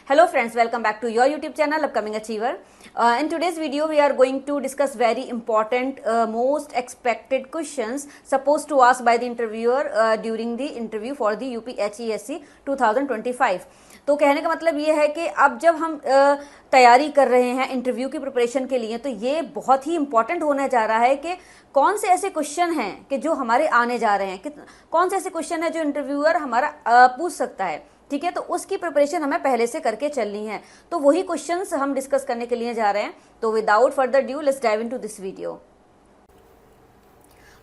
Hello friends, welcome back to your YouTube channel Upcoming Achiever. In today's video we are going to discuss very important most expected questions supposed to ask by the interviewer during the interview for the UPHESC 2025. तो कहने का मतलब ये है कि अब जब हम तैयारी कर रहे हैं इंटरव्यू की प्रिपरेशन के लिए तो ये बहुत ही इंपॉर्टेंट होने जा रहा है कि कौन से ऐसे क्वेश्चन हैं कि जो हमारे आने जा रहे हैं, कि कौन से ऐसे क्वेश्चन है जो इंटरव्यूअर हमारा पूछ सकता है। ठीक है, तो उसकी प्रिपरेशन हमें पहले से करके चलनी है। तो वही क्वेश्चंस हम डिस्कस करने के लिए जा रहे हैं। तो without further due let's dive into this video.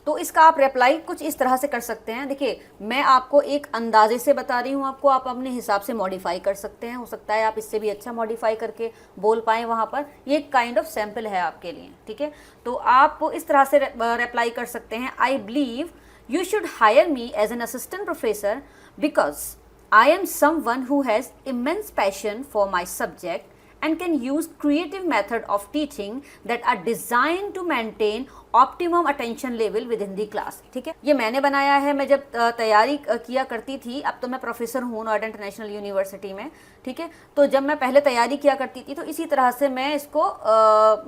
तो इसका आप रिप्लाई कुछ इस तरह से कर सकते हैं। देखिए, मैं आपको एक अंदाजे से बता रही हूँ, आपको आप अपने हिसाब से मॉडिफाई कर सकते हैं। हो सकता है आप इससे भी अच्छा मॉडिफाई करके बोल पाएँ वहाँ पर। ये एक काइंड ऑफ सैम्पल है आपके लिए। ठीक है, तो आप इस तरह से रिप्लाई कर सकते हैं। I believe you should hire me as an assistant professor because I am someone who has immense passion for my subject and can use creative method of teaching that are designed to maintain optimum attention level within the class। ठीक है, ये मैंने बनाया है। मैं जब तैयारी किया करती थी, अब तो मैं प्रोफेसर हूँ नोएडा इंटरनेशनल यूनिवर्सिटी में। ठीक है, तो जब मैं पहले तैयारी किया करती थी तो इसी तरह से मैं इसको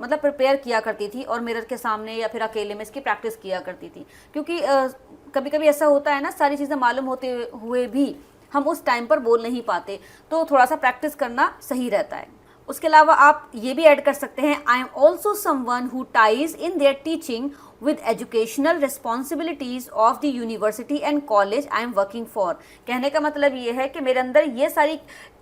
मतलब प्रिपेयर किया करती थी और मिरर के सामने या फिर अकेले में इसकी प्रैक्टिस किया करती थी। क्योंकि कभी कभी ऐसा होता है ना, सारी चीज़ें मालूम होते हुए भी हम उस टाइम पर बोल नहीं पाते, तो थोड़ा सा प्रैक्टिस करना सही रहता है। उसके अलावा आप ये भी ऐड कर सकते हैं, I am also someone who ties in their teaching with educational responsibilities of the university and college I am working for। कहने का मतलब ये है कि मेरे अंदर ये सारी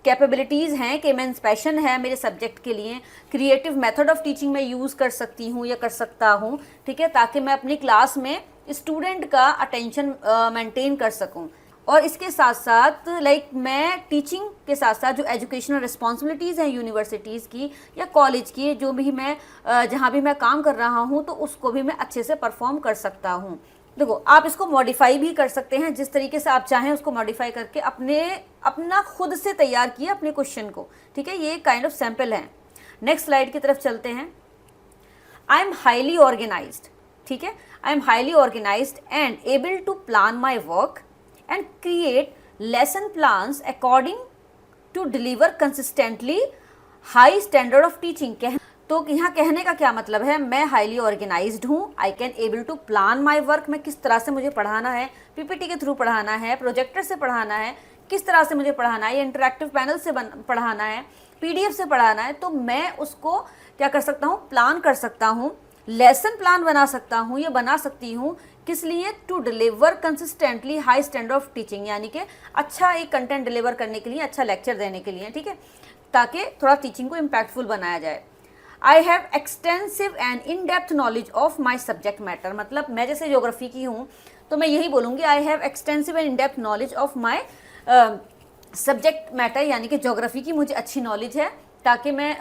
कैपेबिलिटीज़ हैं कि मैं पैशन है मेरे सब्जेक्ट के लिए, क्रिएटिव मेथड ऑफ टीचिंग में यूज़ कर सकती हूँ या कर सकता हूँ। ठीक है, ताकि मैं अपनी क्लास में स्टूडेंट का अटेंशन मेंटेन कर सकूँ। और इसके साथ साथ मैं टीचिंग के साथ साथ जो एजुकेशनल रिस्पॉन्सिबिलिटीज़ हैं यूनिवर्सिटीज़ की या कॉलेज की, जो भी मैं जहाँ भी मैं काम कर रहा हूँ, तो उसको भी मैं अच्छे से परफॉर्म कर सकता हूँ। देखो, आप इसको मॉडिफाई भी कर सकते हैं, जिस तरीके से आप चाहें उसको मॉडिफाई करके अपना खुद से तैयार किए अपने क्वेश्चन को। ठीक है, ये काइंड ऑफ सैम्पल है। नेक्स्ट स्लाइड की तरफ चलते हैं। I am highly organised. ठीक है, I am highly organised and able to plan my work and create lesson plans according to deliver consistently high standard of teaching। तो यहाँ कहने का क्या मतलब है, मैं हाईली ऑर्गेनाइज्ड हूँ, I can able to plan my work. मैं किस तरह से मुझे पढ़ाना है, पीपीटी के थ्रू पढ़ाना है, प्रोजेक्टर से पढ़ाना है, किस तरह से मुझे पढ़ाना है, इंटरैक्टिव पैनल से पढ़ाना है, पीडीएफ से पढ़ाना है, तो मैं उसको क्या कर सकता हूँ, प्लान कर सकता हूँ, लेसन प्लान बना सकता हूँ या बना सकती हूँ। किस लिए, to deliver consistently high standard of teaching, यानी कि अच्छा एक कंटेंट डिलीवर करने के लिए, अच्छा लेक्चर देने के लिए। ठीक है, ताकि थोड़ा टीचिंग को इम्पैक्टफुल बनाया जाए। I have extensive and in depth knowledge of my subject matter. मतलब मैं जैसे ज्योग्राफी की हूँ तो मैं यही बोलूँगी, I have extensive and in depth knowledge of my subject matter, यानी कि ज्योग्राफी की मुझे अच्छी नॉलेज है, ताकि मैं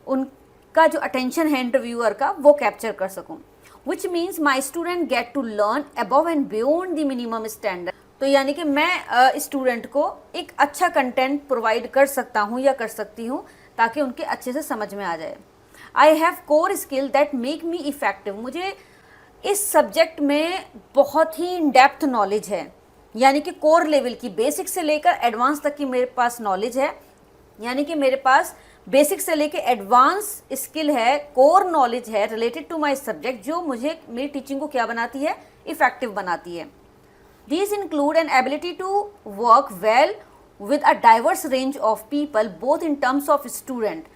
उनका जो अटेंशन है इंटरव्यूअर का वो कैप्चर कर सकूँ। Which means my student get to learn above and beyond the minimum standard। तो यानी कि मैं स्टूडेंट को एक अच्छा कंटेंट प्रोवाइड कर सकता हूँ या कर सकती हूँ ताकि उनके अच्छे से समझ में आ जाए। I have core skill that make me effective. मुझे इस सब्जेक्ट में बहुत ही इन डेप्थ नॉलेज है, यानी कि कोर लेवल की, बेसिक से लेकर एडवांस तक की मेरे पास नॉलेज है। यानी कि मेरे पास बेसिक से लेके एडवांस स्किल है, कोर नॉलेज है रिलेटेड टू माय सब्जेक्ट, जो मुझे मेरी टीचिंग को क्या बनाती है, इफेक्टिव बनाती है। These include an ability to work well with a diverse range of people both in terms of student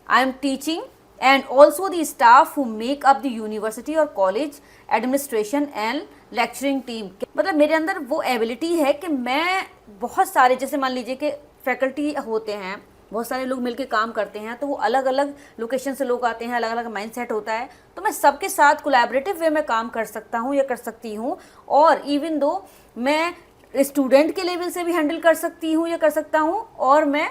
I am teaching and also the staff who make up the university और college administration and lecturing team. मतलब मेरे अंदर वो ability है कि मैं बहुत सारे, जैसे मान लीजिए कि फैकल्टी होते हैं, बहुत सारे लोग मिलकर काम करते हैं, तो वो अलग अलग लोकेशन से लोग आते हैं, अलग अलग माइंडसेट होता है, तो मैं सबके साथ कोलैबोरेटिव वे में काम कर सकता हूँ या कर सकती हूँ। और इवन दो मैं स्टूडेंट के लेवल से भी हैंडल कर सकती हूँ या कर सकता हूँ, और मैं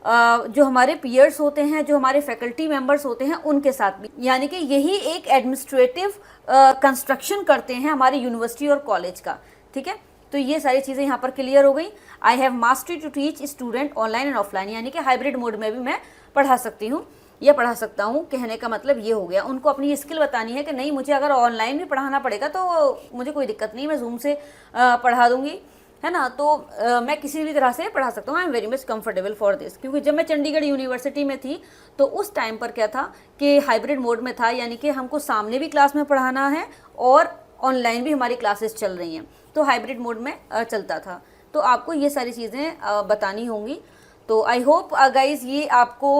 जो हमारे पीयर्स होते हैं, जो हमारे फैकल्टी मेंबर्स होते हैं, उनके साथ भी। यानी कि यही एक एडमिनिस्ट्रेटिव कंस्ट्रक्शन करते हैं हमारी यूनिवर्सिटी और कॉलेज का। ठीक है, तो ये सारी चीज़ें यहाँ पर क्लियर हो गई। I have mastery to teach student online and offline, यानी कि हाइब्रिड मोड में भी मैं पढ़ा सकती हूँ या पढ़ा सकता हूँ। कहने का मतलब ये हो गया, उनको अपनी स्किल बतानी है कि नहीं, मुझे अगर ऑनलाइन भी पढ़ाना पड़ेगा तो मुझे कोई दिक्कत नहीं, मैं जूम से पढ़ा दूँगी। है ना। तो मैं किसी भी तरह से पढ़ा सकता हूँ, I am very much comfortable for this. क्योंकि जब मैं चंडीगढ़ यूनिवर्सिटी में थी तो उस टाइम पर क्या था कि हाइब्रिड मोड में था, यानी कि हमको सामने भी क्लास में पढ़ाना है और ऑनलाइन भी हमारी क्लासेस चल रही हैं, तो हाइब्रिड मोड में चलता था। तो आपको ये सारी चीज़ें बतानी होंगी। तो आई होप गाइज ये आपको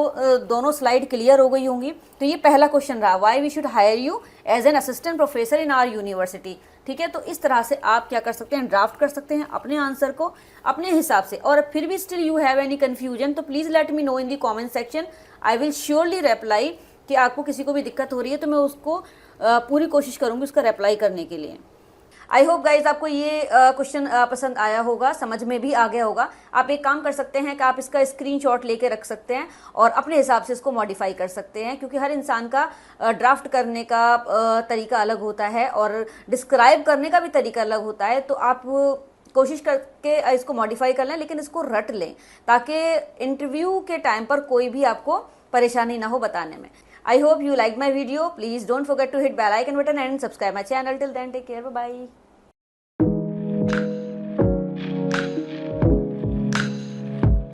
दोनों स्लाइड क्लियर हो गई होंगी। तो ये पहला क्वेश्चन रहा, why we should hire you as an assistant professor in our university. ठीक है, तो इस तरह से आप क्या कर सकते हैं, ड्राफ्ट कर सकते हैं अपने आंसर को अपने हिसाब से। और फिर भी still you have any confusion तो please let me know in the comment section, I will surely reply. कि आपको किसी को भी दिक्कत हो रही है तो मैं उसको पूरी कोशिश करूँगी उसका रिप्लाई करने के लिए। आई होप गाइज आपको ये क्वेश्चन पसंद आया होगा, समझ में भी आ गया होगा। आप एक काम कर सकते हैं कि आप इसका स्क्रीनशॉट लेके रख सकते हैं और अपने हिसाब से इसको मॉडिफाई कर सकते हैं, क्योंकि हर इंसान का ड्राफ्ट करने का तरीका अलग होता है और डिस्क्राइब करने का भी तरीका अलग होता है। तो आप कोशिश करके इसको मॉडिफाई कर लें, लेकिन इसको रट लें ताकि इंटरव्यू के टाइम पर कोई भी आपको परेशानी ना हो बताने में। I hope you liked my video. Please don't forget to hit bell icon button and subscribe my channel. Till then, take care. Bye bye.